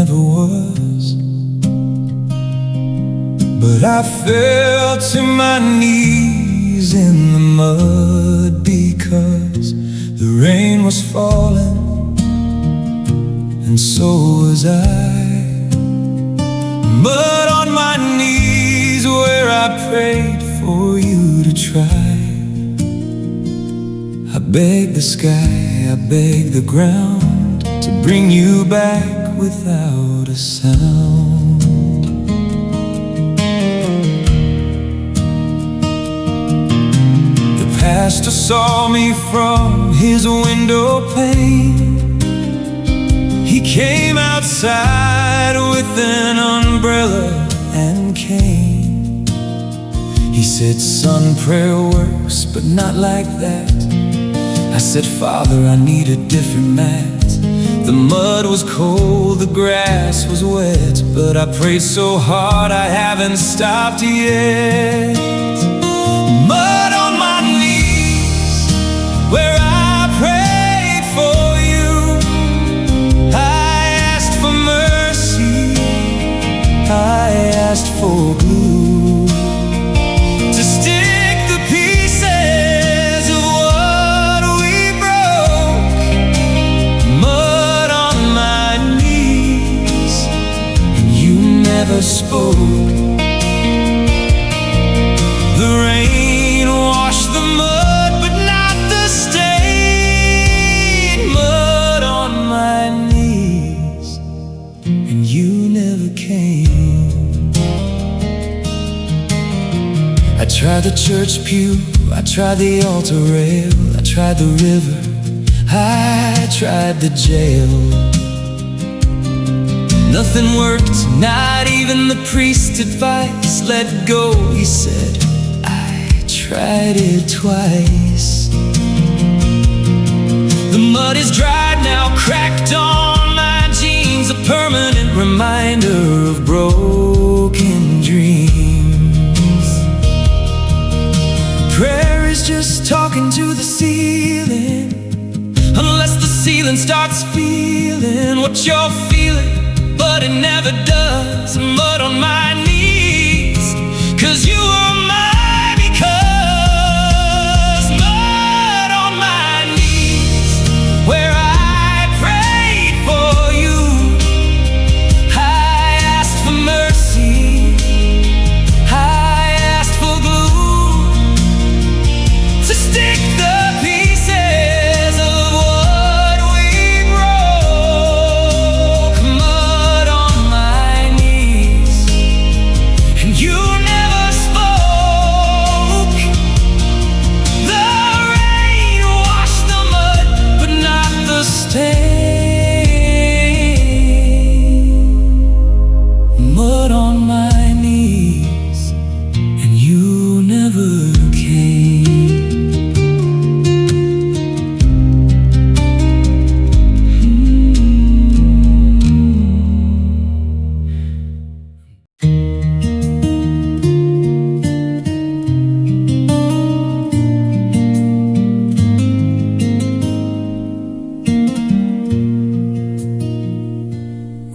never was. But I fell to my knees in the mud because the rain was falling, and so was I. But on my knees where I prayed for you to try, I begged the sky, I begged the ground to bring you back without a sound. The pastor saw me from his window pane. He came outside with an umbrella and cane. He said, "Son, prayer works, but not like that." I said, "Father, I need a different mat." The mud was cold, the grass was wet, but I prayed so hard I haven't stopped yet. Mud on my knees where I prayed for you. I asked for mercy, I asked for glue to stick the pieces of what we broke. Mud on my knees, and you never spoke. The rain washed the mud, but not the stain. Mud on my knees, and you never came. I tried the church pew, I tried the altar rail, I tried the river, I tried the jail. Nothing worked, not even the priest's advice. Let go, he said, I tried it twice. The mud is dried now, cracked on my jeans, a permanent reminder of broken dreams. Prayer is just talking to the ceiling, unless the ceiling starts feeling what you're feeling, but it never does. Mud on my knees, 'cause you are my because. Mud on my knees where I prayed for you. I asked for mercy, I asked for glue to stick the pieces of what we broke. Mud on my knees, and you never spoke. The rain washed the mud, but not the stain. Mud on my knees, and you never came.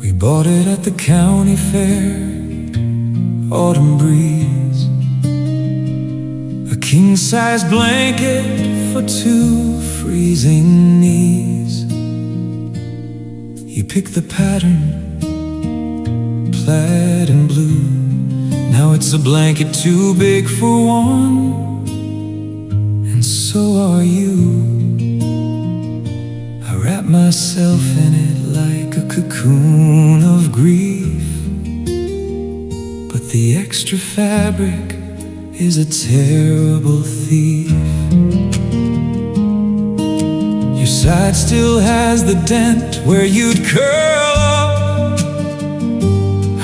We bought it at the county fair, autumn breeze, a king-size blanket for two freezing knees. You picked the pattern, plaid and blue. Now it's a blanket too big for one, and so are you. I wrap myself in it like a cocoon of grief, but the extra fabric is a terrible thief. Your side still has the dent where you'd curl up.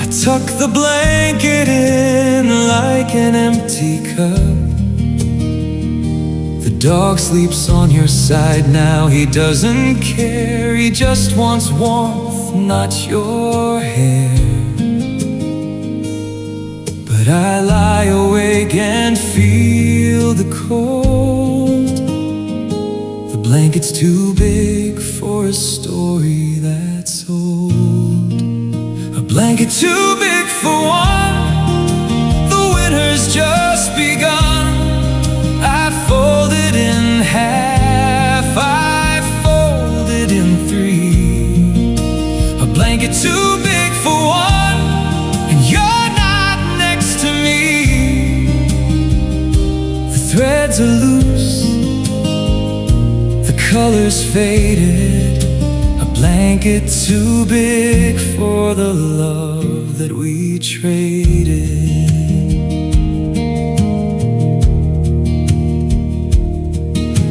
I tuck the blanket in like an empty cup. The dog sleeps on your side now, he doesn't care. He just wants warmth, not your hair. But I lie awake and feel the cold. The blanket's too big for a story that's old. blanket too big for one. The winter's just begun. I folded in half, I folded in three. A blanket too big for one, and you're not next to me. The threads are loose, the colors faded. A blanket too big for the love that we traded.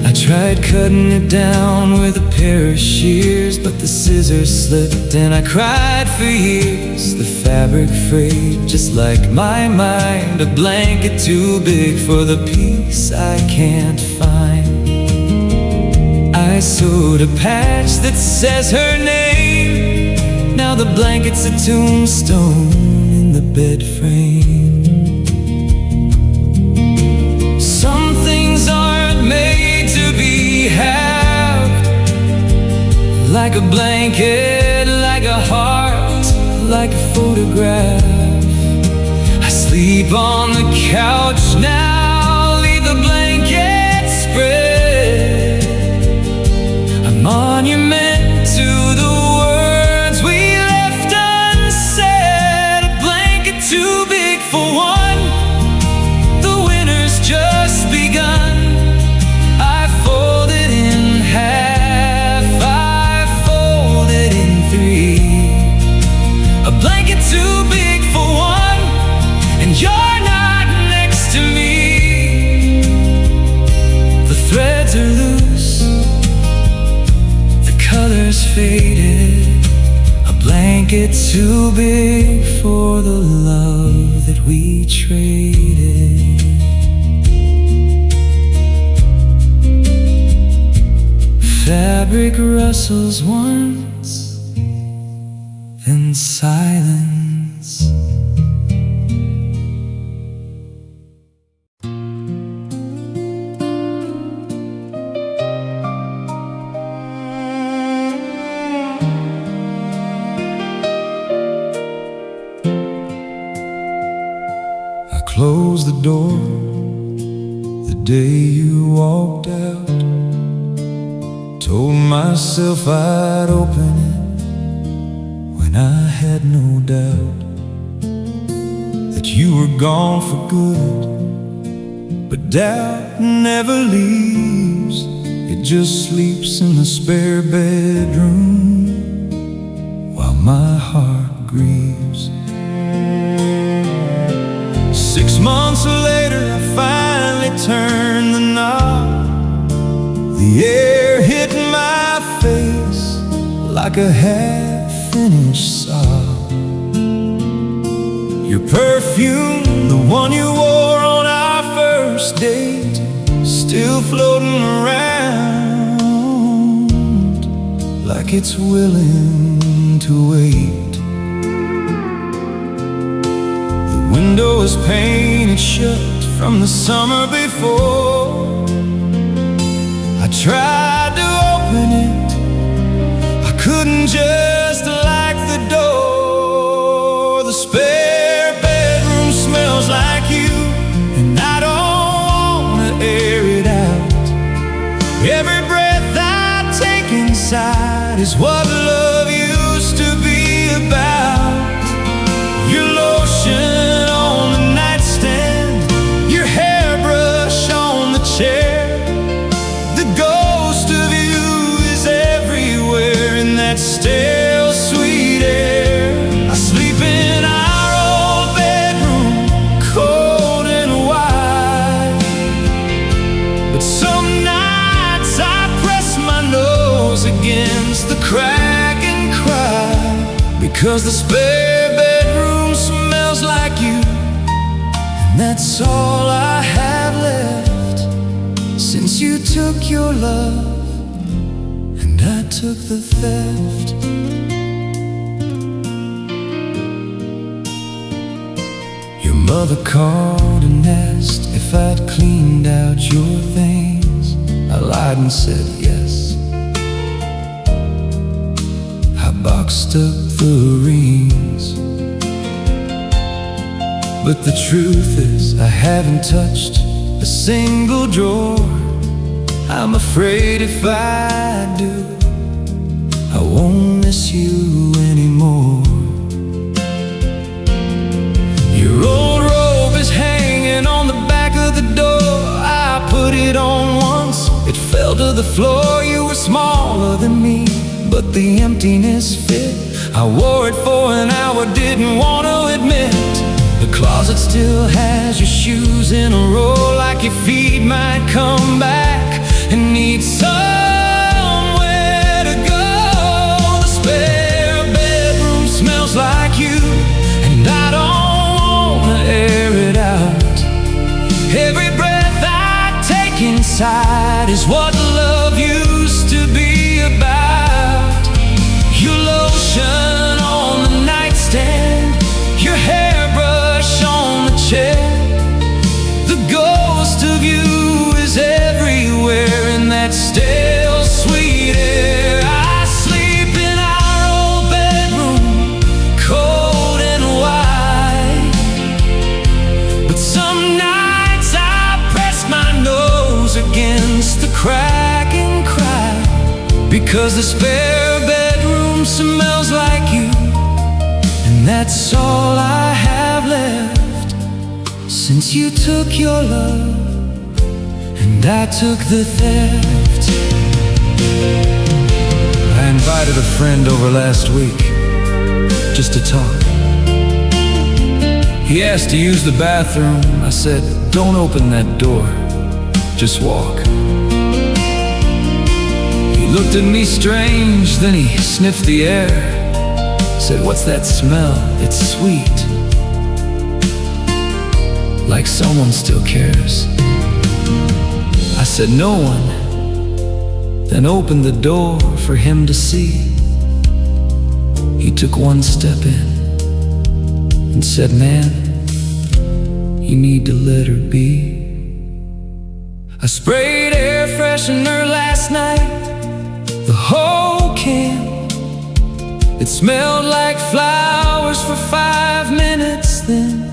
I tried cutting it down with a pair of shears, but the scissors slipped and I cried for years. The fabric frayed just like my mind. A blanket too big for the peace I can't find. I sewed a patch that says her name. Now the blanket's a tombstone in the bed frame. Some things aren't made to be halved, like a blanket, like a heart, like a photograph. I sleep on the couch now, leave the blanket spread. A monument to the words we left unsaid. A blanket too big for one. The winter's just begun. I folded in half, I folded in three. A blanket too big for one, and you're not next to me. The threads are loose, colors faded. A blanket too big for the love that we traded. Fabric rustles once, then silence. Close the door the day you walked out. Told myself I'd open it when I had no doubt that you were gone for good. But doubt never leaves, it just sleeps in the spare bedroom while my heart grieves. 6 months later, I finally turned the knob. The air hit my face like a half-finished sob. Your perfume, the one you wore on our first date, still floating around like it's willing to wait. Window is painted shut from the summer before. I tried to open it, I couldn't just lock the door. The spare bedroom smells like you, and I don't wanna air it out. Every breath I take inside is what love used to be about. Your lotion on the nightstand, your hairbrush on the chair. The ghost of you is everywhere in that stale, sweet air. I sleep in our old bedroom, cold and wide. But some nights I press my nose against the crack and cry, because the spare bedroom smells like you. That's all I have left since you took your love and I took the theft. Your mother called and asked if I'd cleaned out your things. I lied and said yes. I boxed up the rings. But the truth is, I haven't touched a single drawer. I'm afraid if I do, I won't miss you anymore. Your old robe is hanging on the back of the door. I put it on once, it fell to the floor. You were smaller than me, but the emptiness fit. I wore it for an hour, didn't want to admit. The closet still has your shoes in a row, like your feet might come back and need somewhere to go. The spare bedroom smells like you, and I don't wanna air it out. Every breath I take inside is what love used to be about. Your lotion on the nightstand, your hairbrush on the chair. The ghost of you is everywhere in that stale, sweet air. I sleep in our old bedroom, cold and wide. But some nights I press my nose against the crack and cry, because the spare bedroom smells like you, and that's all I have left since you took your love and I took the theft. I invited a friend over last week just to talk. He asked to use the bathroom. I said, don't open that door, just walk. He looked at me strange, then he sniffed the air. Said, what's that smell? It's sweet, like someone still cares. I said, no one. Then opened the door for him to see. He took one step in and said, man, you need to let her be. I sprayed air freshener last night, the whole can. It smelled like flowers for 5 minutes, then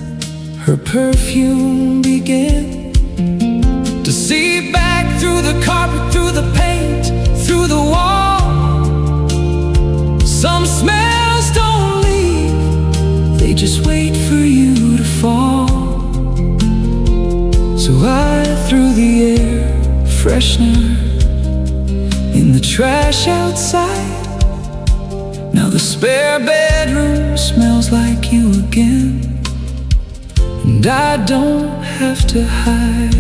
her perfume began to seep back through the carpet, through the paint, through the wall. Some smells don't leave, they just wait for you to fall. So I threw the air freshener in the trash outside. Now the spare bedroom smells like you again, and I don't have to hide.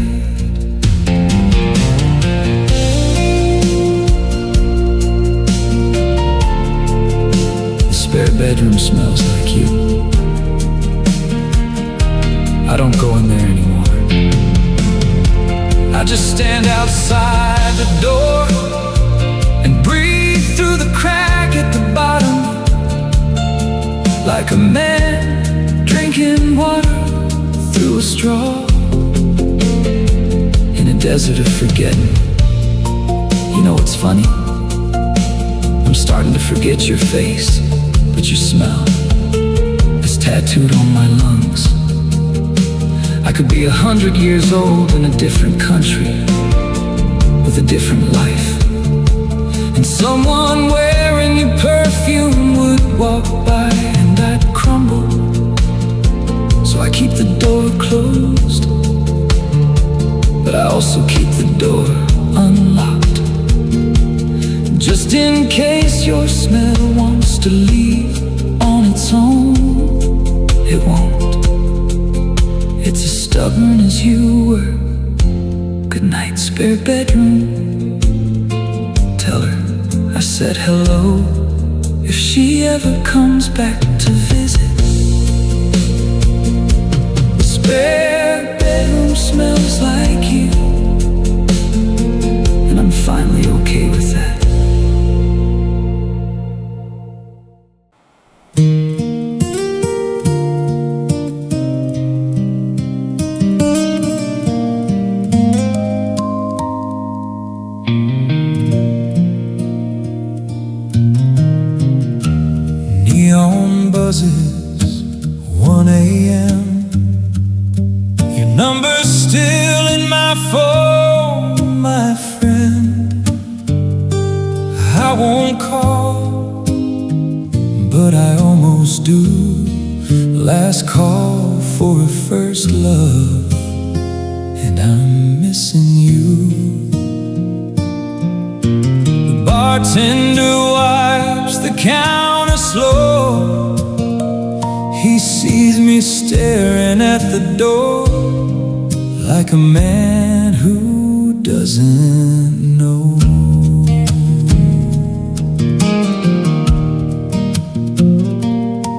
The spare bedroom smells like you. I don't go in there anymore. I just stand outside the door and breathe through the crack at the bottom, like a man drinking water through a straw in a desert of forgetting. You know what's funny? I'm starting to forget your face, but your smell is tattooed on my lungs. I could be 100 years old in a different country with a different life, and someone wearing your perfume would walk by and I'd crumble. So I keep the door closed, but I also keep the door unlocked, just in case your smell wants to leave on its own. It won't. It's as stubborn as you were. Good night, spare bedroom. Tell her I said hello if she ever comes back to visit. The spare bedroom smells like you, and I'm finally okay with that. 'cause it's 1 a.m. Your number's still in my phone, my friend. I won't call, but I almost do. Last call for a first love, and I'm missing you. The bartender wipes the counter slow. He sees me staring at the door like a man who doesn't know.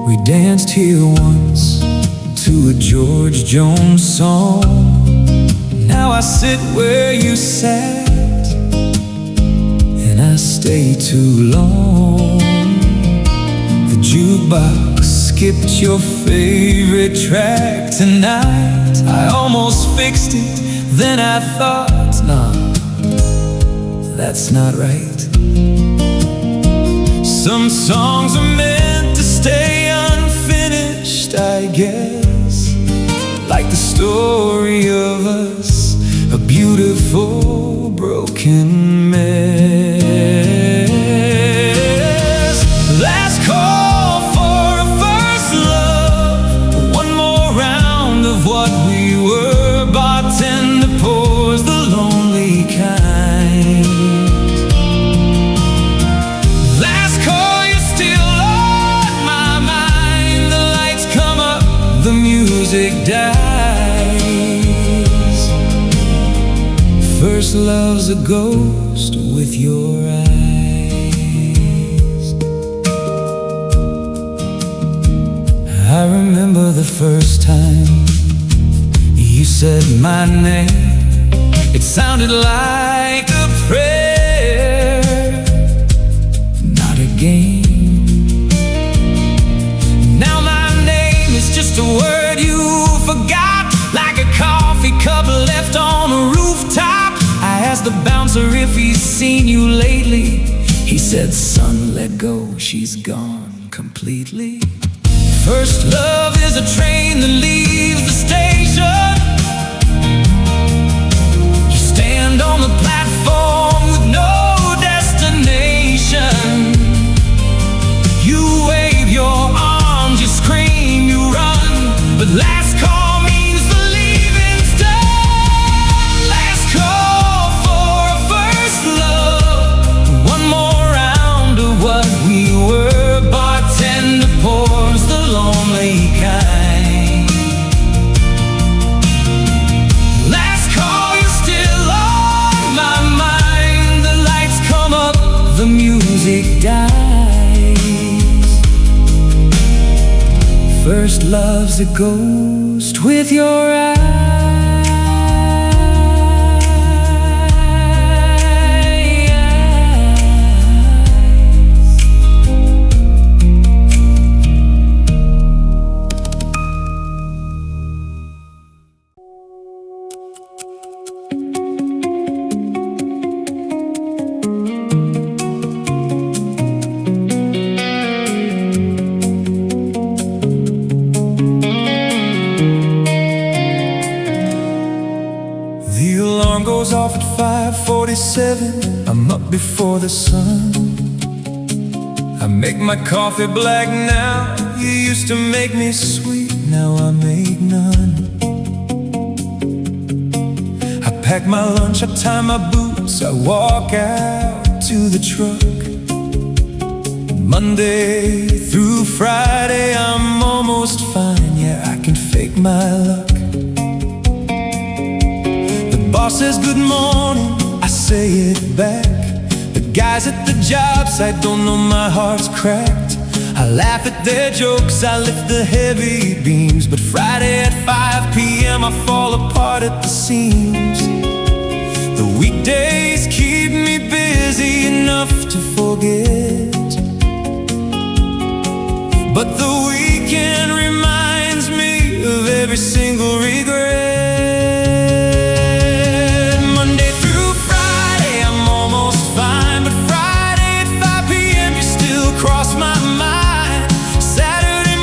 We danced here once to a George Jones song. Now I sit where you sat, and I stay too long. The jukebox skipped your favorite track tonight. I almost fixed it, then I thought, nah, that's not right. Some songs are meant to stay unfinished, I guess, like the story of us, a beautiful broken mess. Last call for a first love, one more round of what we were. Bartender pours the lonely kind. Last call, you're still on my mind. The lights come up, the music dies. First love's a ghost with your eyes. I remember the first time you said my name. It sounded like a prayer, not a game. Now my name is just a word you forgot, like a coffee cup left on a rooftop. I asked the bouncer if he's seen you lately. He said, son, let go, she's gone completely. First love is a train that leaves the station. You stand on the platform with no destination. You wave your arms, you scream, you run, but last call means the leaving's done. Last call for a first love, one more round of what we were. Bartender pours the lonely kind. Last call, you're still on my mind. The lights come up, the music dies. First love's a ghost with your eyes. The alarm goes off at 5:47. I'm up before the sun. I make my coffee black now. You used to make me sweet, now I make none. I pack my lunch, I tie my boots, I walk out to the truck. Monday through Friday, I'm almost fine. Yeah, I can fake my luck. Boss says good morning, I say it back. The guys at the job site don't know my heart's cracked. I laugh at their jokes, I lift the heavy beams. But Friday at 5 p.m. I fall apart at the seams. The weekdays keep me busy enough to forget, but the weekend reminds me of every single regret. Cross my mind. Saturday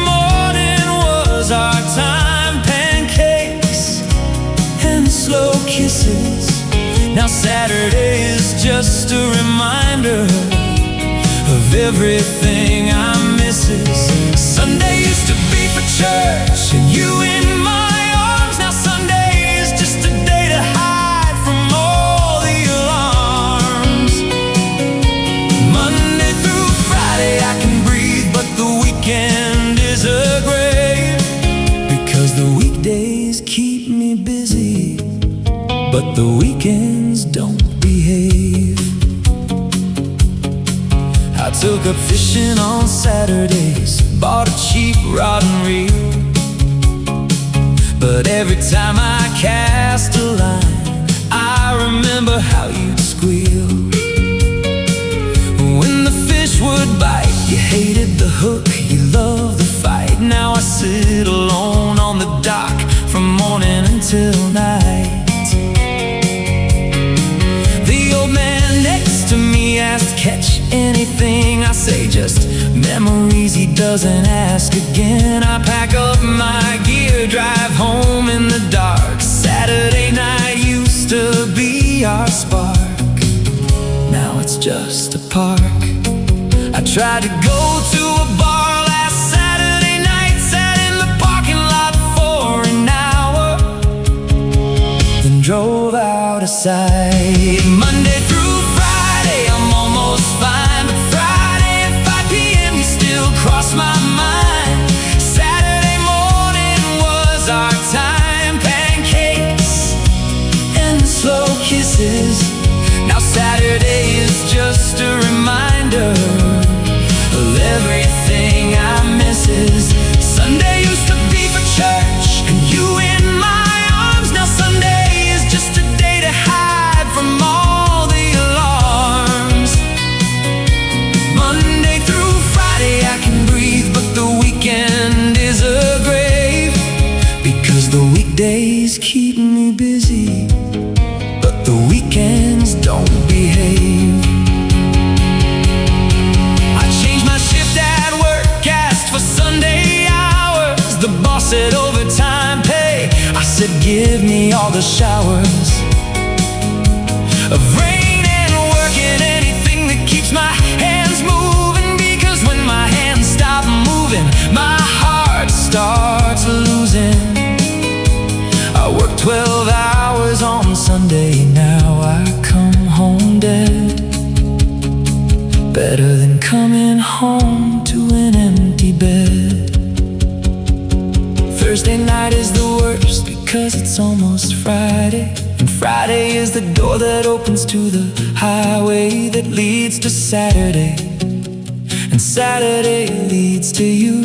Now Saturday is just a reminder of everything I'm missing. Sunday used to be for church and you in my arms. Now Sunday is just a day to hide from all the alarms. Monday through Friday I can breathe, but the weekend is a grave. Because the weekdays keep me busy, but the weekends don't behave. I took up fishing on Saturdays, bought a cheap rod and reel. But every time I cast a line, I remember how you'd squeal. When the fish would bite, you hated the hook, you loved the fight. Now I sit alone on the dock from morning until night. The old man next to me asked, catch anything? I say just memories, he doesn't ask again. I pack up my gear, drive home in the dark. Saturday night used to be our spark. Now it's just a park. I tried to go to a bar last Saturday night, sat in the parking lot for an hour, then drove out of sight. Monday through Friday I'm almost fine, but Friday at 5 p.m. you still cross my mind. Saturday morning was our time, pancakes and slow kisses. Now Saturday is just a reminder of everything I misses. Sunday used to be for church and you in my arms. Now Sunday is just a day to hide from all the alarms. Monday through Friday I can breathe, but the weekend is a grave. Because the weekdays keep me busy, but the weekends don't behave. I changed my shift at work, asked for Sunday hours. The boss said overtime pay. I said give me all the showers of rain and work and anything that keeps my hands moving. Because when my hands stop moving, my heart starts losing. I work 12 hours on Sunday, now I come home dead. Better than coming home to an empty bed. Thursday night is the worst because it's almost Friday, and Friday is the door that opens to the highway that leads to Saturday, and Saturday leads to you.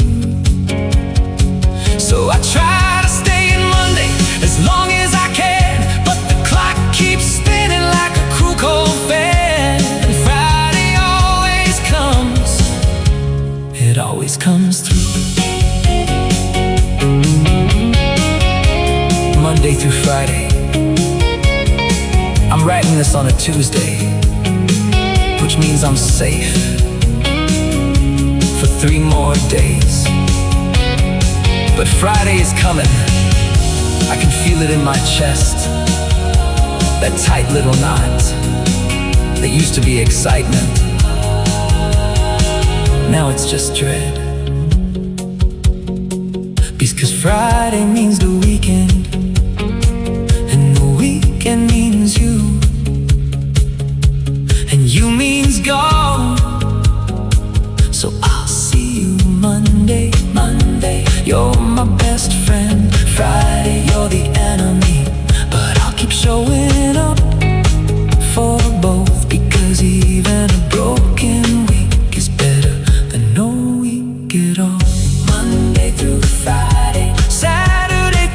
So I try to stay in Monday as long as I can, but the clock keeps spinning like a cruel cold fan. And Friday always comes, it always comes through. Monday through Friday, I'm writing this on a Tuesday, which means I'm safe for 3 more days. But Friday is coming, I can feel it in my chest. That tight little knot that used to be excitement, now it's just dread. Because Friday means the weekend, and the weekend means you, and you means gone. So I'll see you Monday, Monday. You're my best friend. Friday, you're the enemy, but I'll keep showing up for both. Because even a broken week is better than no week at all. Monday through Friday, Saturday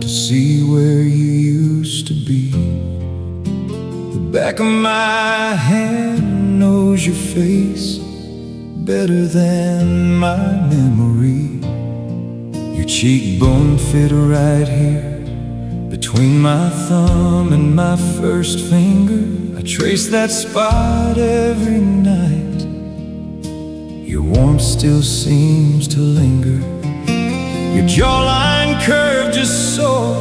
to see where you used to be. The back of my hand knows your face better than my memory. Your cheekbone fit right here between my thumb and my first finger. I trace that spot every night. Your warmth still seems to linger. Your jawline curved just so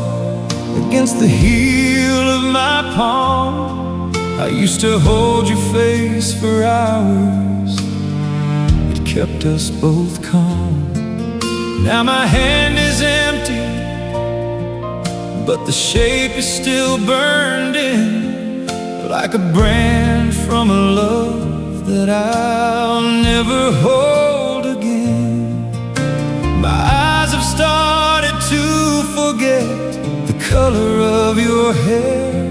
against the heel of my palm. I used to hold your face for hours. It kept us both calm. Now my hand is empty, but the shape is still burned in, like a brand from a love that I'll never hold again. My eyes have started to forget the color of your hair,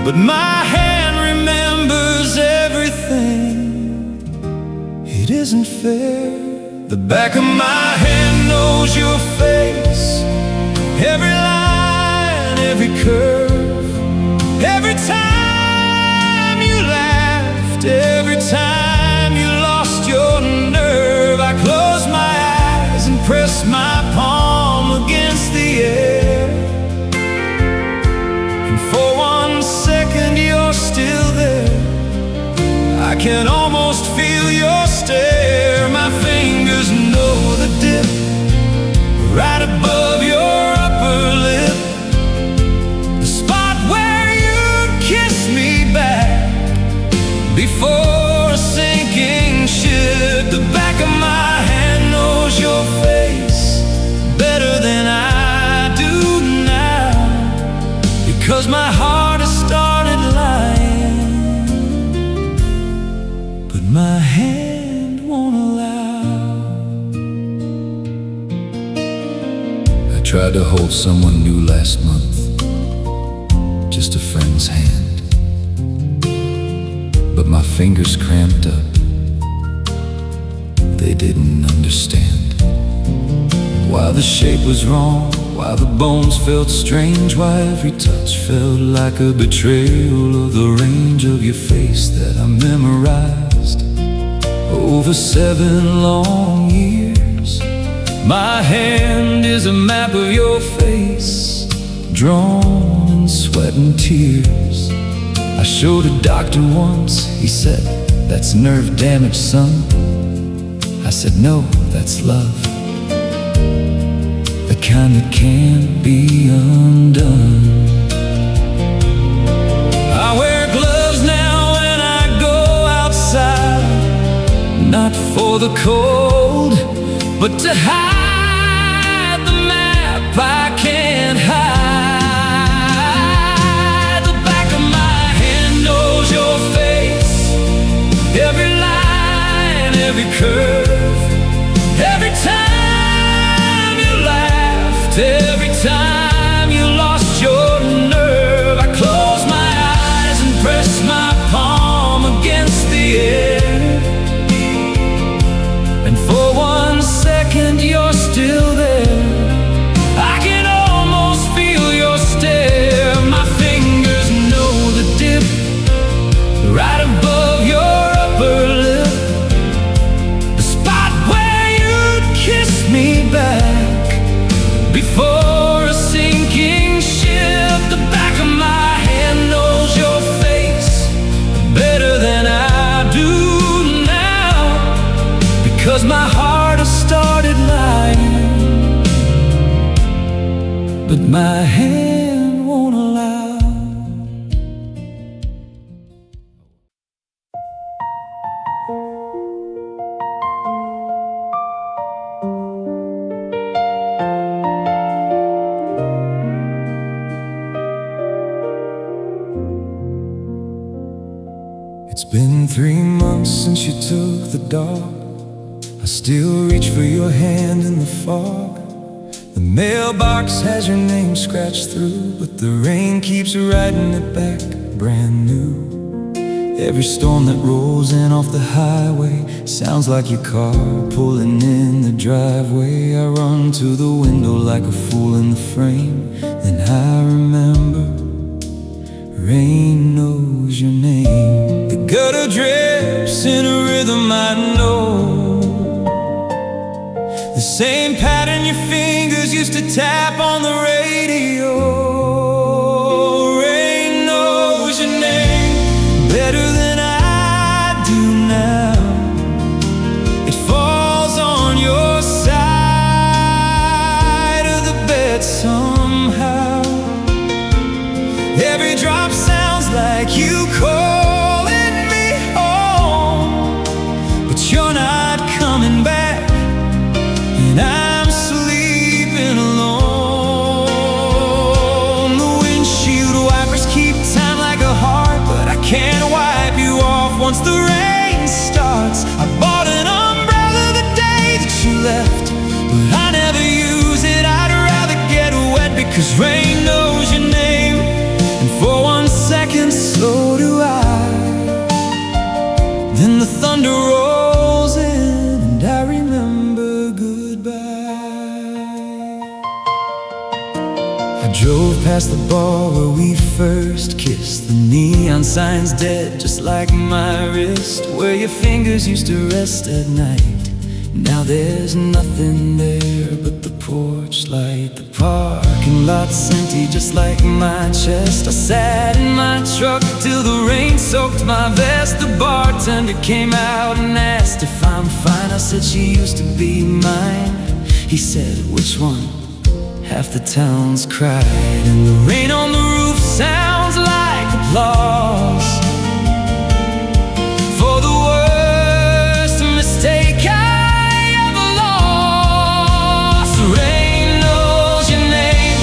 but my hand remembers everything. It isn't fair. The back of my hand knows your face, every line, every curve, every time you laughed, every time you lost your nerve. I close my eyes and press my palm against the air, and for 1 second you're still there. I can almost feel your stare. My fingers know the dip right above your upper lip, the spot where you'd kiss me back before a sinking ship. The back of my hand knows your face better than I do now, because my heart has started lying, but my hand won't allow. I tried to hold someone new last month, just a friend's hand, but my fingers cramped up. They didn't understand why the shape was wrong, why the bones felt strange, why every touch felt like a betrayal of the range of your face that I memorized over 7 long years. My hand is a map of your face, drawn in sweat and tears. I showed a doctor once, he said, "That's nerve damage, son." I said, "No, that's love, the kind that can't be undone." I wear gloves now when I go outside, not for the cold, but to hide the map I can't hide. The back of my hand knows your face, every line, every curve, every time you laughed, every time you lost your nerve. I close my eyes and press my palm against the air, and for 1 second you're still there. I can almost feel your stare. My fingers know the dip right above your upper lip, the spot where you'd kiss me back before a sinking ship. The back of my hand knows your face better than I do now, because my heart has started lying, but my hand won't allow. It's been 3 months since you took the dog. I still reach for your hand in the fog. The mailbox has your name scratched through, but the rain keeps writing it back brand new. Every storm that rolls in off the highway sounds like your car pulling in the driveway. I run to the window like a fool in the frame. Then I remember, rain knows your name. The gutter drips in a rhythm I know, the same pattern your fingers used to tap on the radio. Rain knows your name better than I do now. It falls on your side of the bed somehow. Every drop sounds like you calling me home, but you're not coming back, and I'm sleeping alone. The windshield wipers keep time like a heart, but I can't wipe you off once the rain starts. I bought an umbrella the day that you left, but I never use it. I'd rather get wet because rain knows your name. And for 1 second, so do I. Then the thunder rolls in, and I remember goodbye. I drove past the bar where we first kissed. The neon sign's dead, just like my wrist, where your fingers used to rest at night. Now there's nothing there but the porch light. The parking lot's empty, just like my chest. I sat in my truck till the rain soaked my vest. The bartender came out and asked if I'm fine. I said she used to be mine. He said, which one? Half the town's cried, and the rain on the roof sounds like applause for the worst mistake I ever lost. Rain knows your name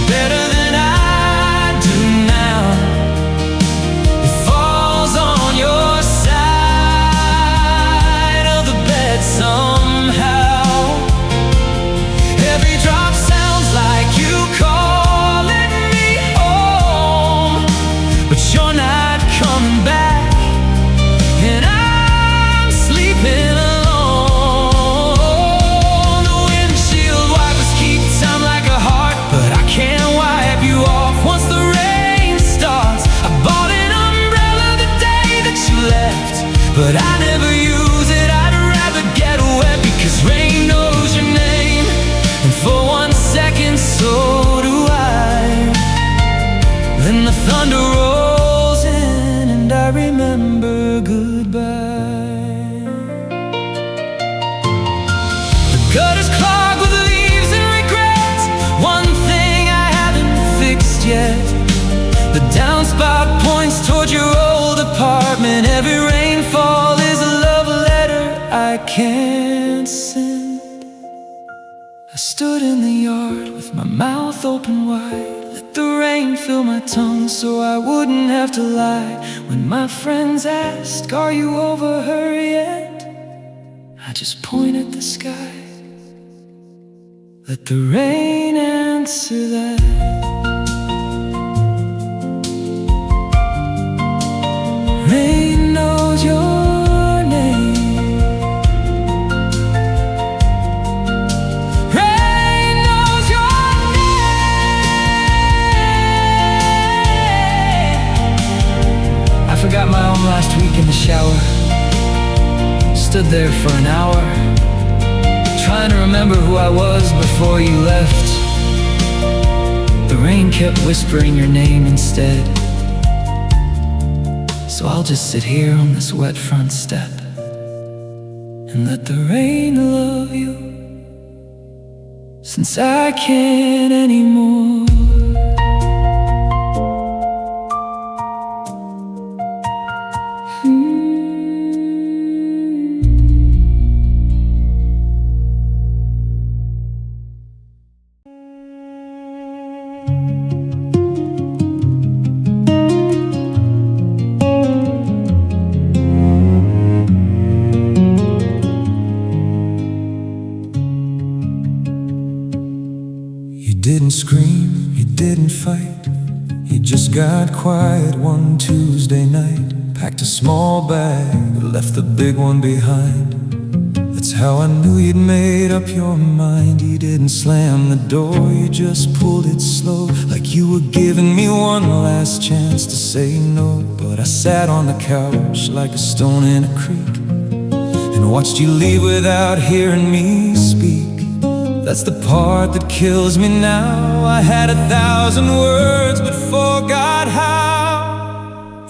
better than I do now. It falls on your side of the bed somehow. Every drop sounds like you calling me home, but you're not coming back, and I'm sleeping alone. The windshield wipers keep time like a heart, but I can't wipe you off once the rain starts. I bought an umbrella the day that you left, but I never use it. I'd rather get wet because rain knows your name. And for 1 second, so do I. Then the thunder rolls in, and I remember goodbye. The gutter's clogged with leaves and regrets, one thing I haven't fixed yet. The downspout points toward your old apartment. Every rainfall is a love letter I can't send. I stood in the yard with my mouth open wide, let the rain fill my tongue so I wouldn't have to lie. When my friends asked, are you over her yet? I just point at the sky, let the rain answer that. Rain knows your name. Rain knows your name. I forgot my own last week in the shower. Stood there for an hour, trying to remember who I was before you left. The rain kept whispering your name instead. So I'll just sit here on this wet front step and let the rain love you, since I can't anymore. didn't scream, you didn't fight. You just got quiet one Tuesday night. Packed a small bag, but left the big one behind. That's how I knew you'd made up your mind. You didn't slam the door, you just pulled it slow, like you were giving me one last chance to say no. But I sat on the couch like a stone in a creek and watched you leave without hearing me speak. That's the part that kills me now. I had 1,000 words but forgot how.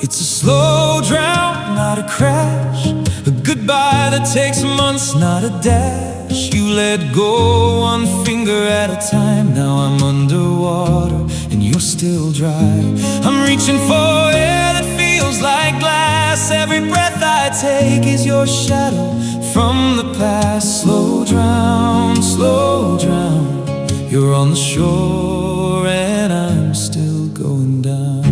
It's a slow drown, not a crash, a goodbye that takes months, not a dash. You let go one finger at a time. Now I'm underwater and you're still dry. I'm reaching for air that feels like glass. Every breath I take is your shadow from the past. Slow drown, slow drown. You're on the shore and I'm still going down.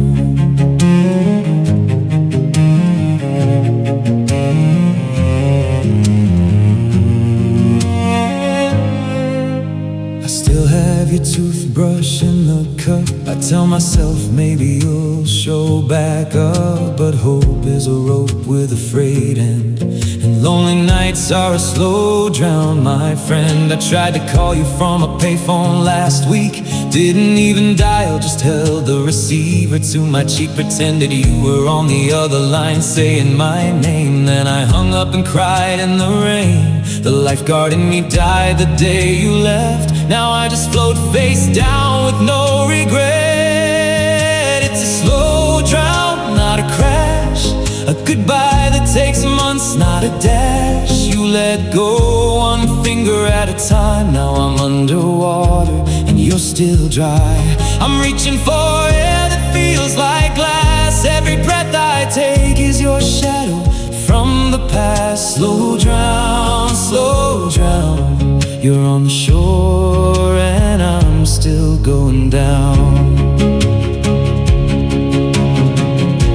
I still have your toothbrush in the cup. I tell myself maybe you'll show back up, but hope is a rope with a frayed end, and lonely nights are a slow drown, my friend. I tried to call you from a payphone last week, didn't even dial, just held the receiver to my cheek, pretended you were on the other line saying my name. Then I hung up and cried in the rain. The lifeguard in me died the day you left. Now I just float face down with no regret. It's a slow drown, not a crash, a goodbye that takes months, not a dash. You let go one finger at a time. Now I'm underwater and you're still dry. I'm reaching for air that feels like glass. Every breath I take is your shadow from the past. Slow drown, slow drown. You're on the shore and I'm still going down.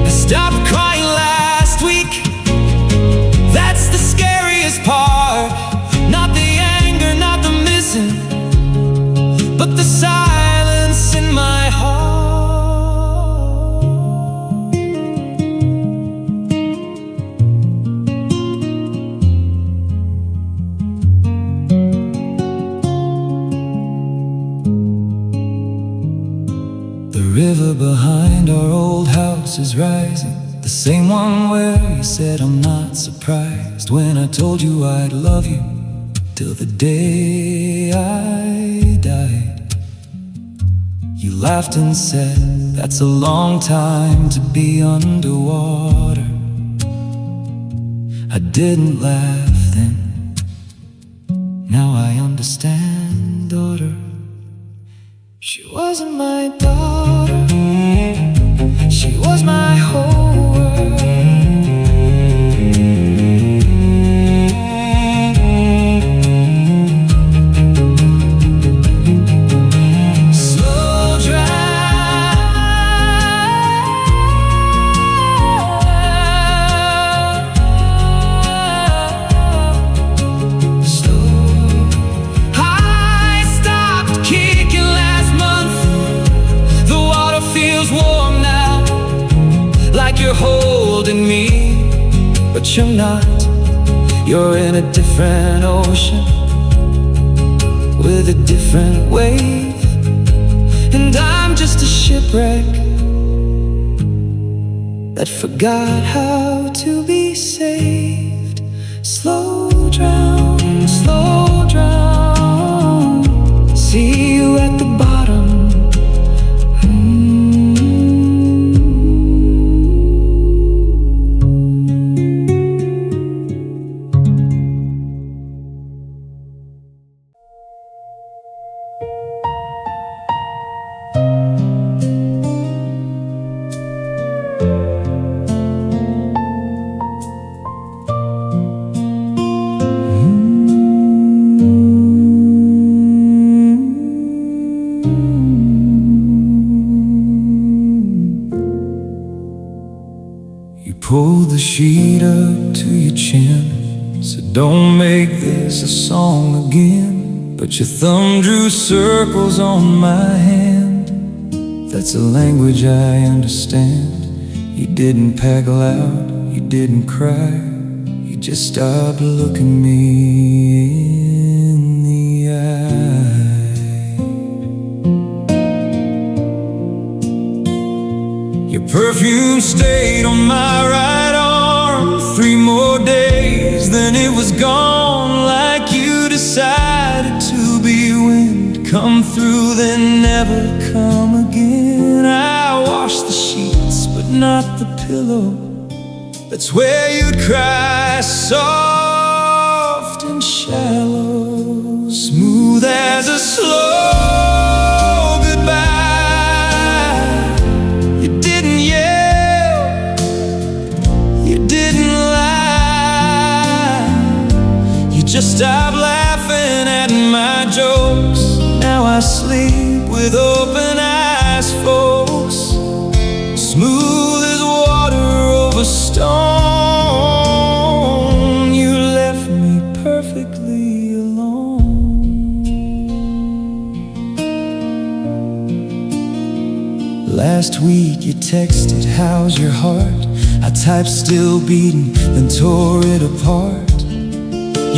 I stopped crying last week. That's the scariest part. Not the anger, not the missing, but the silence in my heart. The river behind our old house is rising, the same one where you said I'm not surprised when I told you I'd love you till the day I died. You laughed and said that's a long time to be underwater. I didn't laugh then, now I understand, daughter. She wasn't my daughter, she was my whole world. Slow drown, slow. I stopped kicking last month. The water feels warm now, like you're holding me, but you're not. You're in a different ocean with a different wave, and I'm just a shipwreck that forgot how to be saved. Slow drown, slow drown. See you at the bottom. Pulled the sheet up to your chin, said don't make this a song again, but your thumb drew circles on my hand. That's a language I understand. You didn't pack loud, you didn't cry. You just stopped looking me in the eye. Your perfume stayed on my right arm 3 more days, then it was gone. Like you decided to be wind, come through then never come again. I washed the sheets but not the pillow. That's where you'd cry, soft and shallow, smooth as a slow goodbye. You didn't yell, you didn't lie. You just stopped laughing at my jokes. Now I sleep with open eyes, folks. Smooth as water over stone. You left me perfectly alone. Last week you texted, how's your heart? I typed still beating, then tore it apart.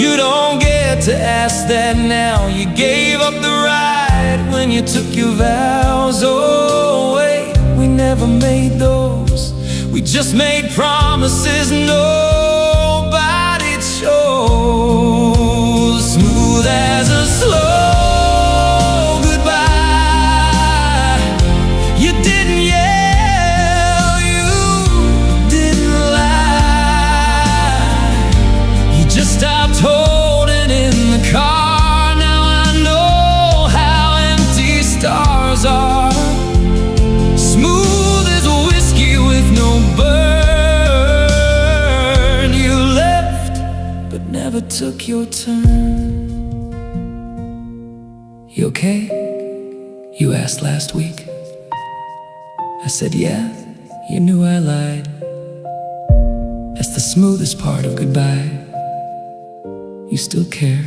You don't get to ask that now. You gave up the ride when you took your vows. Oh wait, we never made those. We just made promises nobody chose. Smooth as a slow goodbye. You didn't yell, you didn't lie. You just stopped holding in the car. Now I know how empty stars are. Smooth as whiskey with no burn. You left but never took your turn. You okay? You asked last week. I said yeah, you knew I lied. That's the smoothest part of goodbye. You still care,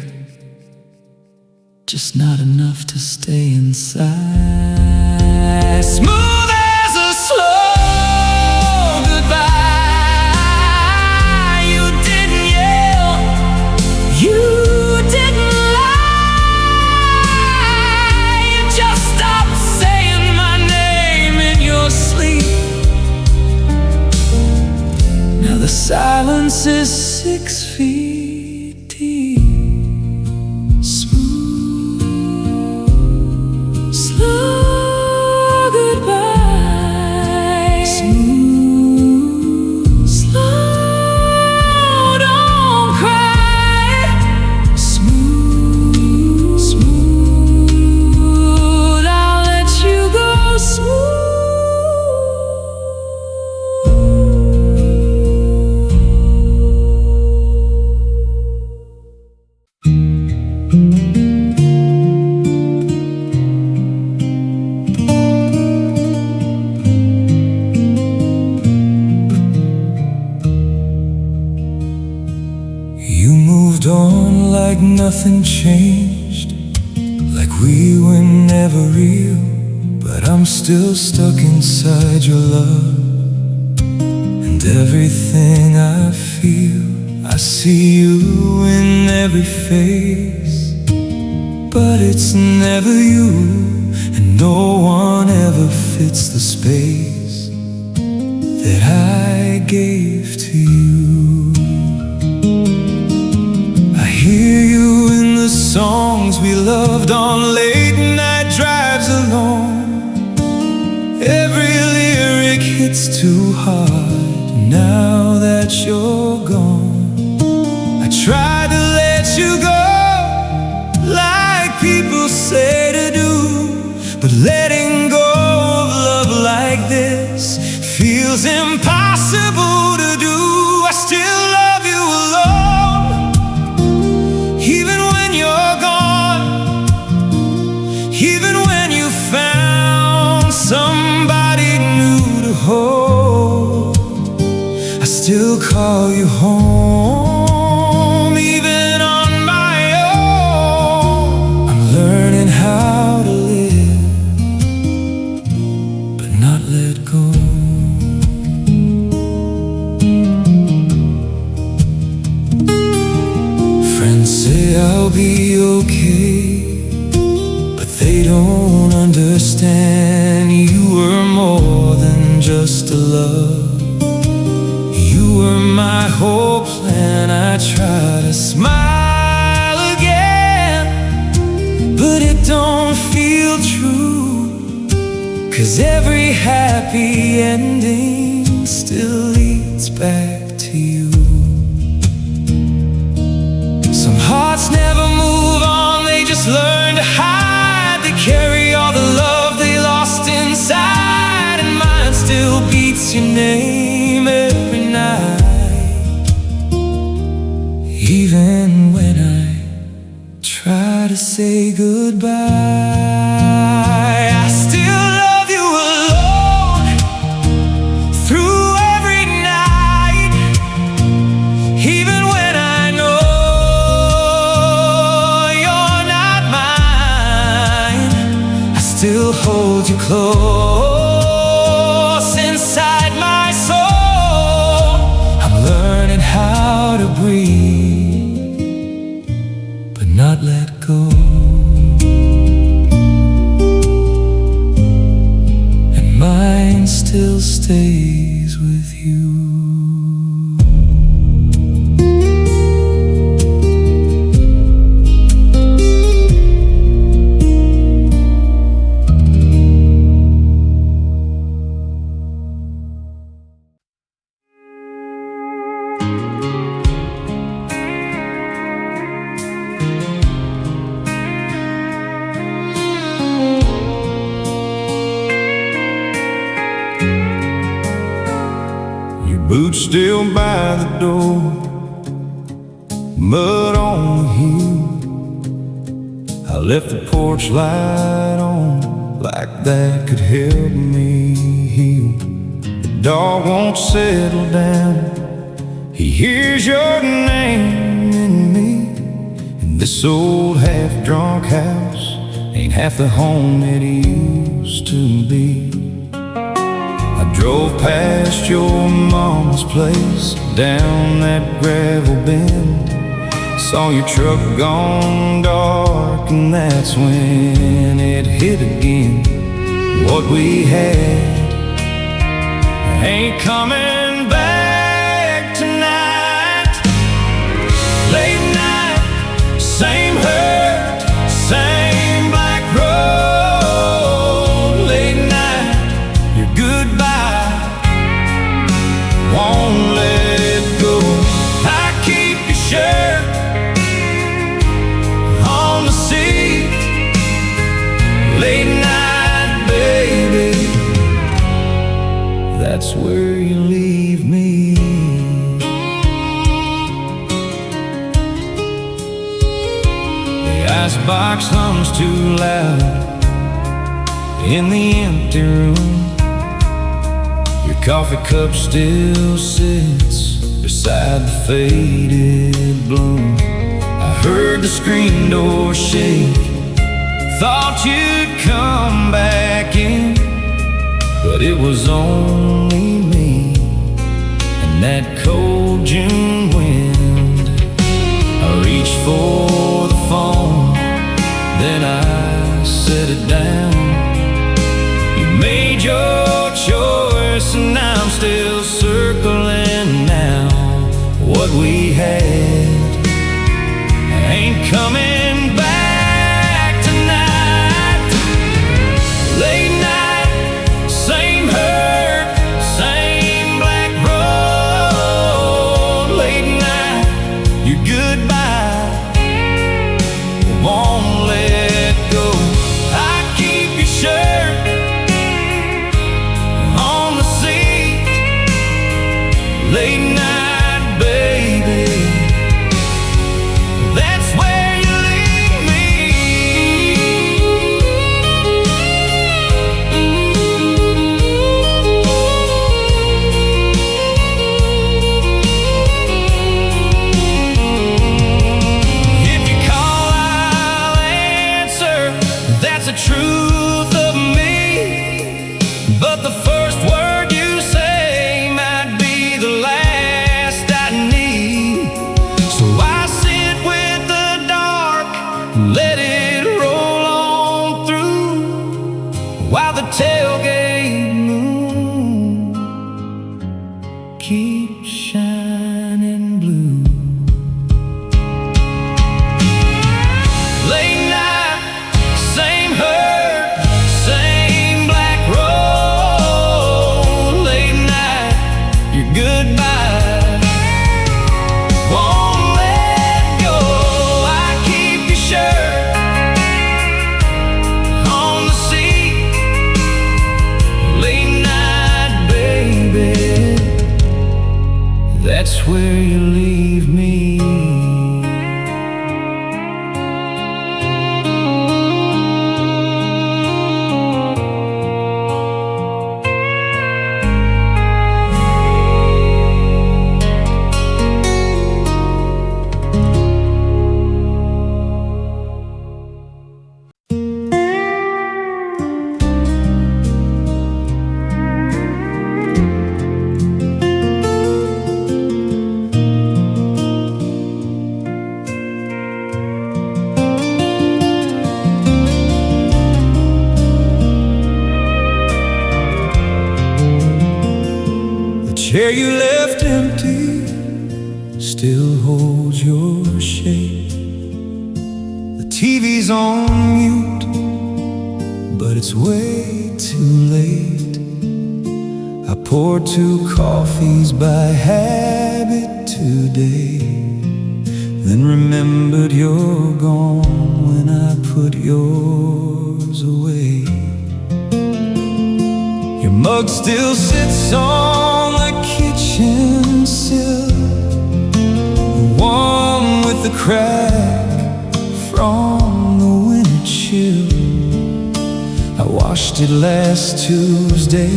just not enough to stay inside. Smooth as a slow goodbye. You didn't yell, you didn't lie. You just stopped saying my name in your sleep. Now the silence is 6 feet deep. On like nothing changed, like we were never real. But I'm still stuck inside your love, and everything I feel. I see you in every face, but it's never you, and no one ever fits the space that I gave to you. Hear you in the songs we loved on late night drives alone. Every lyric hits too hard now that you're gone. I tried to let you go like people say to do, but letting go of love like this feels impossible to do. I still love you alone, even when you're gone, even when you found somebody new to hold. I still call you home, even on my own. I'm learning how to live, but not let go. be okay, but they don't understand. You were more than just a love. You were my whole plan. I try to smile again, but it don't feel true, 'cause every happy ending still leads back to you. Some hearts never move on, they just learn to hide. They carry all the love they lost inside, and mine still beats your name every night. Even when I try to say goodbye, I still love you alone through every night. Even when I know you're not mine, I still hold you close inside my soul. I'm learning how to breathe, but not let go. And mine still stays with you. Boots still by the door, mud on the heel. I left the porch light on, like that could help me heal. The dog won't settle down, he hears your name in me. And this old half-drunk house ain't half the home it used to be. I drove past your mama's place down that gravel bend, saw your truck gone dark, and that's when it hit again. What we had ain't coming back tonight. Late night, same hurt, same black road. Late night, your goodbye won't let go. I keep your shirt on the seat. Late night, baby, that's where you leave me. The icebox hums too loud in the empty room. Your coffee cup still sits beside the faded bloom. I heard the screen door shake, thought you'd come back in, but it was only me and that cold June wind. I reached for the phone, then I set it down. You made your choice, and I'm still circling now. What we had ain't coming back tonight. Late night, same hurt, same black road. Late night, your goodbye won't let go. I keep your shirt on the seat. Late night, baby, chair you left empty still holds your shape. The TV's on mute, but it's way too late. I poured 2 coffees by habit today, then remembered you're gone when I put yours away. Your mug still sits on the kitchen sill, the one with the crack from the winter chill. I washed it last Tuesday,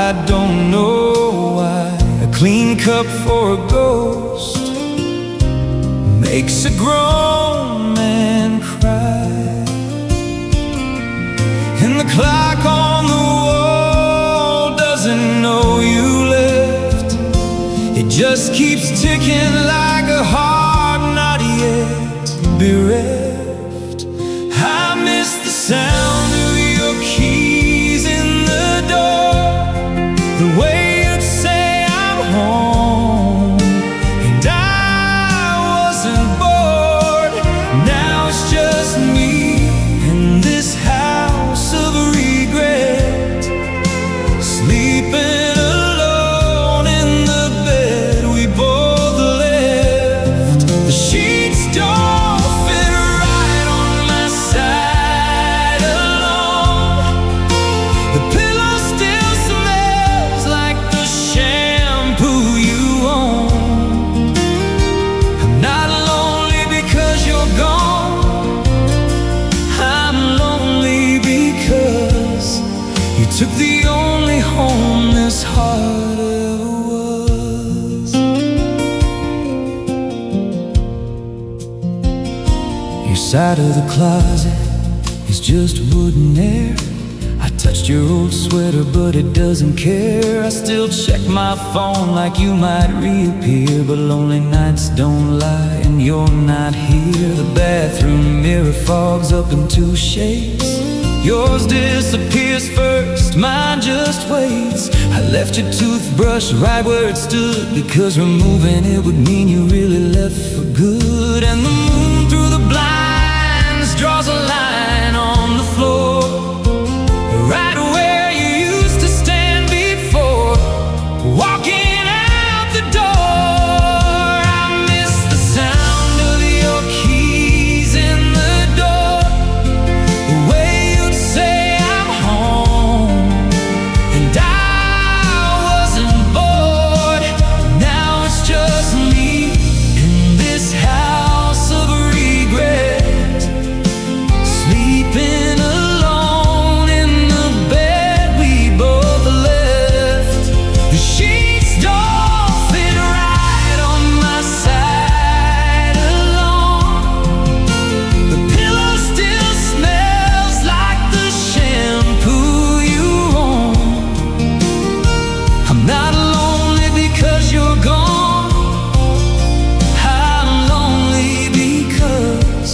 I don't know why. A clean cup for a ghost makes a grown man cry. And the clock on the wall doesn't know you left. It just keeps ticking like a heart not yet bereft. I miss the sound of your keys in the door, the way you'd say I'm home, and I wasn't bored. Now it's just me in this house of regret, sleeping alone in the bed we both left. The sheets don't fit right on my side alone. The pillow still smells like the shampoo you own. I'm not lonely because you're gone, I'm lonely because you took the only home this heart ever was. Your side of the closet is just wood and air. I touched your old sweater, but it doesn't care. I still check my phone like you might reappear, but lonely nights don't lie and you're not here. The bathroom mirror fogs up in 2 shades. Yours disappears first, mine just waits. I left your toothbrush right where it stood, because removing it would mean you really left for good. And the moon through the blinds draws a line on the floor, right where you used to stand before walking out the door. I miss the sound of your keys in the door, the way you'd say I'm home, and I wasn't bored. Now it's just me in this house of regret, sleeping alone in the bed we both left. The sheets don't fit right on my side alone. The pillow still smells like the shampoo you own. I'm not lonely because you're gone, I'm lonely because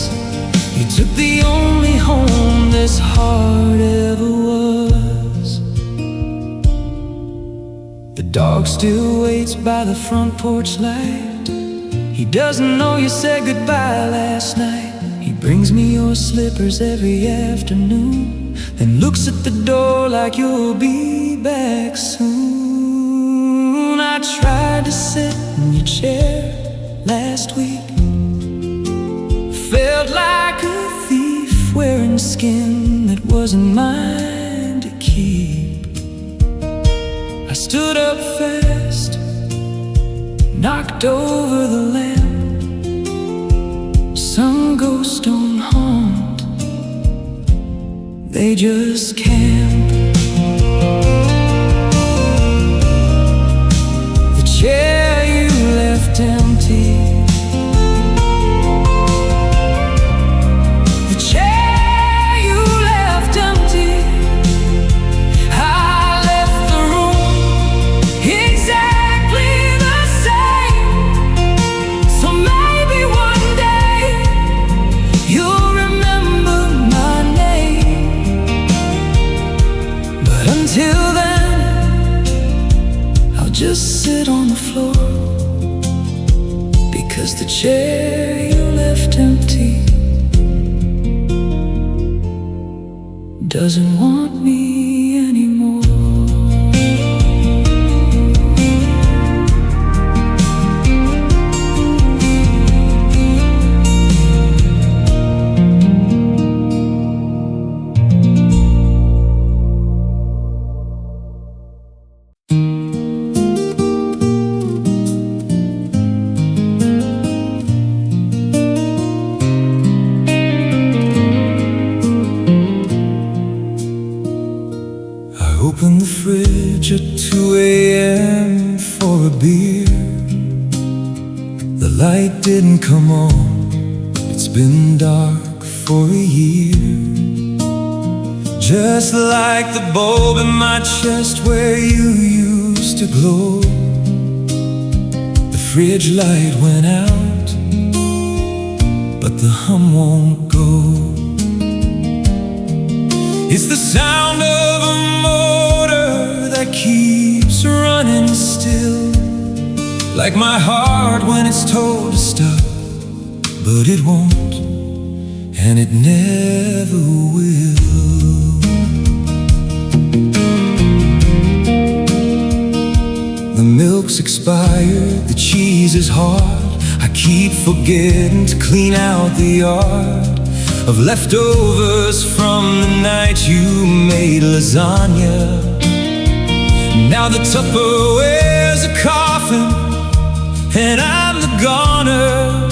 you took the only home this heart ever was. The dog still waits by the front porch light. He doesn't know you said goodbye last night. He brings me your slippers every afternoon, then looks at the door like you'll be back soon. I tried to sit in your chair last week, felt like a thief wearing skin that wasn't mine to keep. I stood up fast, knocked over the lamp. Some ghosts don't haunt, they just camp. The chair you left empty, the chair you left empty. I left the room exactly the same. So maybe one day you'll remember my name. I'll just sit on the floor, because the chair you left empty doesn't want me anymore. Open the fridge at 2 a.m. for a beer. The light didn't come on, it's been dark for a year. Just like the bulb in my chest where you used to glow. The fridge light went out, but the hum won't go. It's the sound of a motor that keeps running still, like my heart when it's told to stop, but it won't, and it never will. The milk's expired, the cheese is hard. I keep forgetting to clean out the yard of leftovers from the night you made lasagna. Now the Tupperware's a coffin, and I'm the goner.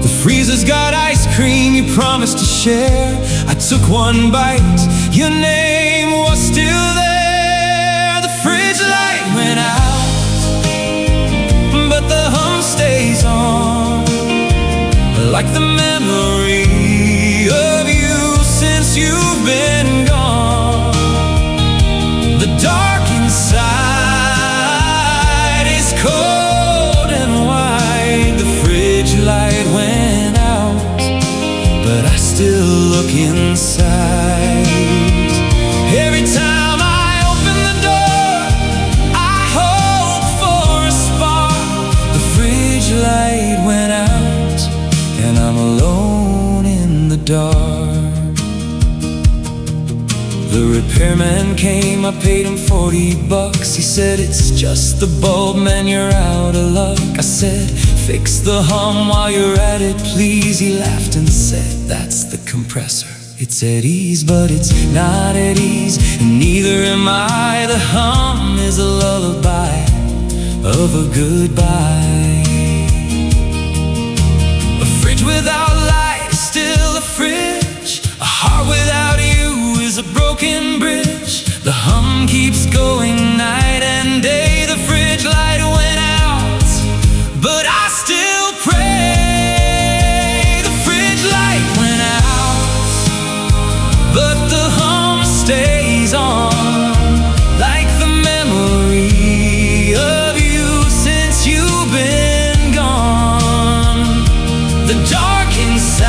The freezer's got ice cream you promised to share. I took one bite, your name was still there. The fridge light went out, but the hum stays on, like the memory of you since you've been gone. The dark inside is cold and wide. The fridge light went out, but I still look inside. Every time I open the door, I hope for a spark. The fridge light went out, and I'm alone in the dark. The repairman came, I paid him $40. He said, it's just the bulb, man, you're out of luck. I said, fix the hum while you're at it, please. He laughed and said, that's the compressor. It's at ease, but it's not at ease, and neither am I. The hum is a lullaby of a goodbye. A fridge without light is still a fridge. A heart without you is a broken bridge. The hum keeps going night and day. The fridge light went out, but I still pray. The fridge light went out, but the hum stays on, like the memory of you since you've been gone. The dark inside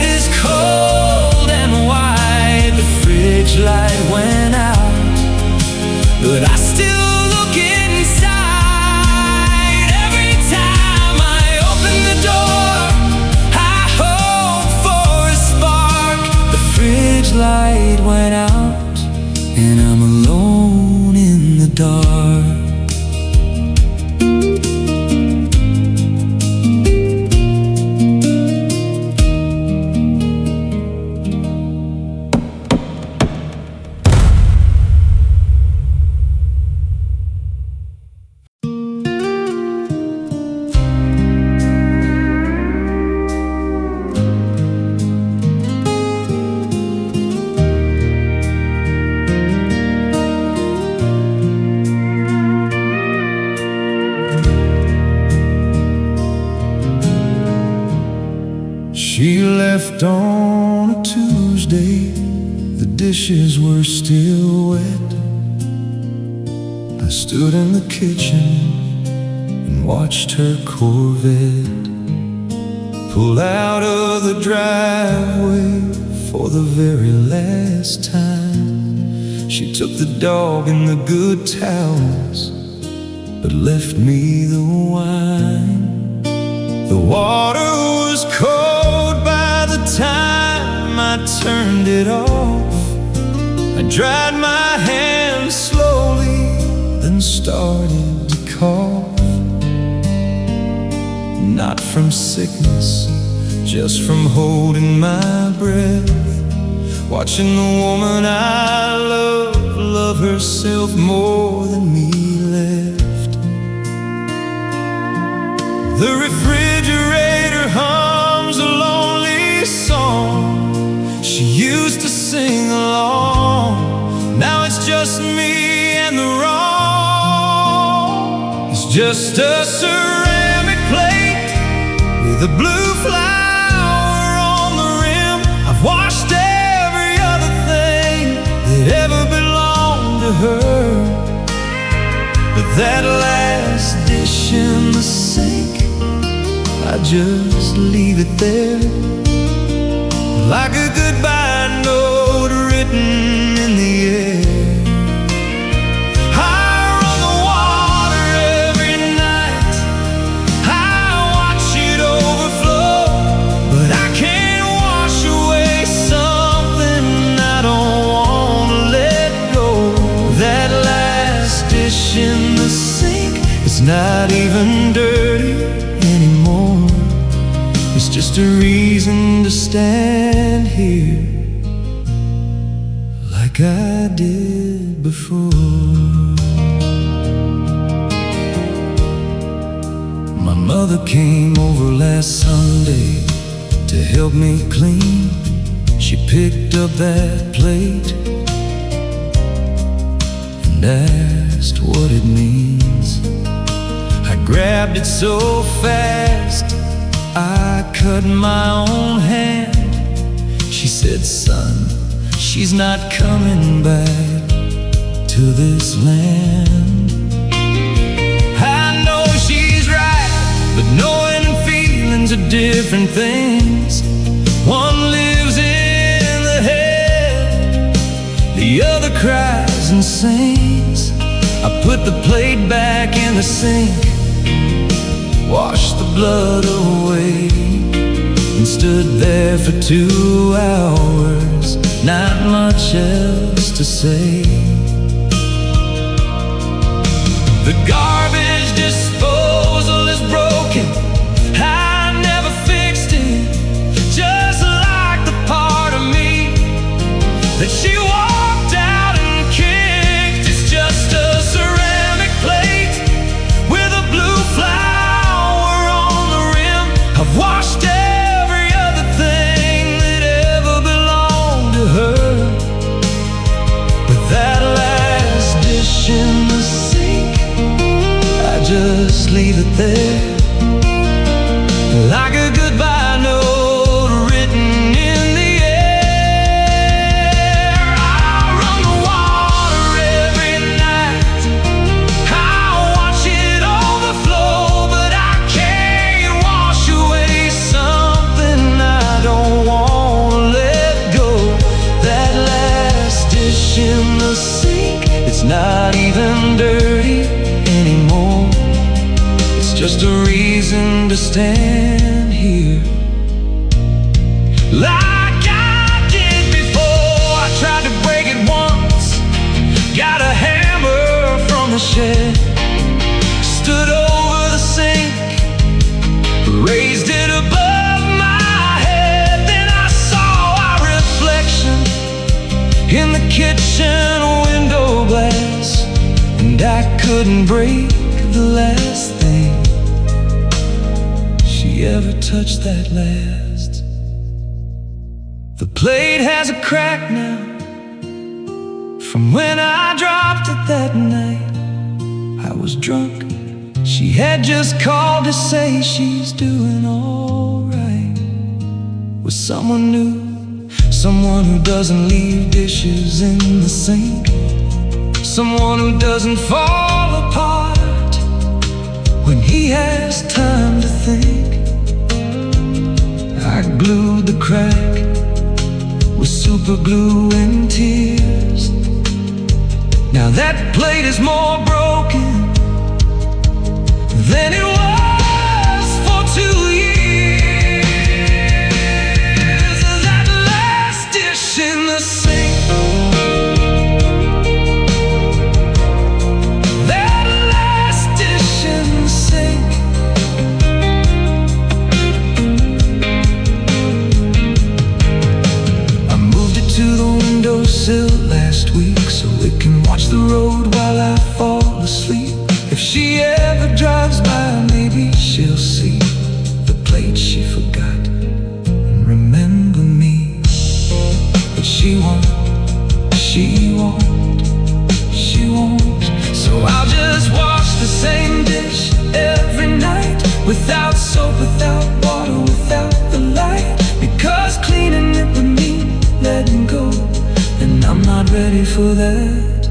is cold and wide. The fridge light went out, but I still look inside. Every time I open the door, I hope for a spark. The fridge light went out, and I'm alone in the dark. She left on a Tuesday, the dishes were still wet. I stood in the kitchen and watched her Corvette pull out of the driveway for the very last time. She took the dog and the good towels, but left me the wine. The water was cold by the time I turned it off. I dried my hands slowly, then started to cough. Not from sickness, just from holding my breath, watching the woman I love herself more than me left. The refrigerator hums a lonely song she used to sing along. Now it's just me and the wrong. It's just a ceramic plate with a blue flower on the rim. I've washed every other thing that ever belonged to her, but that last dish in the sink, I just leave it there, like a goodbye note written in the air. I run the water every night, I watch it overflow, but I can't wash away something I don't want to let go. That last dish in the sink is not even dirty anymore. It's just a reason to stand here like I did before. My mother came over last Sunday to help me clean. She picked up that plate and asked what it means. I grabbed it so fast I cut my own hand. She said, son, she's not coming back to this land. I know she's right, but knowing and feelings are different things. One lives in the head, the other cries and sings. I put the plate back in the sink, washed the blood away, and stood there for 2 hours, not much else to say. The garbage disposal is broken, I never fixed it, just like the part of me that she walked out and kicked. It's just a ceramic plate with a blue flower on the rim. I've washed every other thing that ever belonged to her, but that last dish in the sink, I just leave it there, like a goodbye note written in the air. I run the water every night, I watch it overflow, but I can't wash away something I don't want to let go. That last dish in the sink, it's not even dirty anymore. It's just a reason to stand here like I did before. I tried to break it once, got a hammer from the shed, stood over the sink, raised it above my head. Then I saw our reflection in the kitchen window glass, and I couldn't break the last thing she ever touched that last. The plate has a crack now from when I dropped it that night. I was drunk, she had just called to say she's doing all right with someone new, someone who doesn't leave dishes in the sink, someone who doesn't fall apart when he has time to think. I glued the crack with super glue and tears, That plate is more broken than it was for 2 years. That last dish in the sink, that last dish in the sink. I moved it to the windowsill last week so it can watch the road while I fall asleep. If she ever drives by, maybe she'll see the plate she forgot and remember me. But she won't, she won't, she won't. So I'll just wash the same dish every night, without soap, without water, without the light. Because cleaning it would mean letting go, and I'm not ready for that.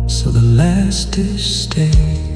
So the last dish stays.